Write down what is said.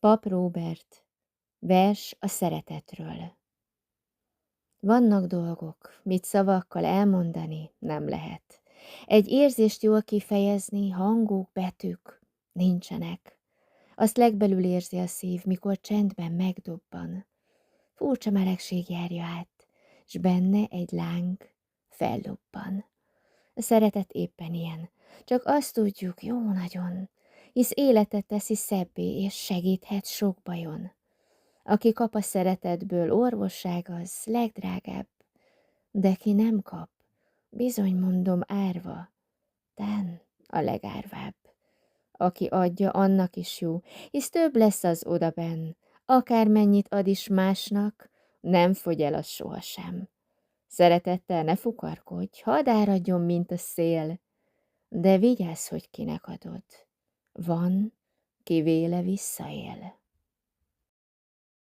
Pap Róbert, vers a szeretetről. Vannak dolgok, mit szavakkal elmondani nem lehet. Egy érzést jól kifejezni, hangok, betűk nincsenek. Azt legbelül érzi a szív, mikor csendben megdobban. Furcsa melegség járja át, s benne egy láng fellobban. A szeretet éppen ilyen, csak azt tudjuk, jó nagyon, hisz életet teszi szebbé, és segíthet sok bajon. Aki kap a szeretetből, orvosság az legdrágább, de ki nem kap, bizony mondom árva, tán a legárvább. Aki adja, annak is jó, hisz több lesz az odabenn, akármennyit ad is másnak, nem fogy el az sohasem. Szeretettel ne fukarkodj, hadd áradjon, mint a szél, de vigyázz, hogy kinek adod. Van, ki véle visszaél.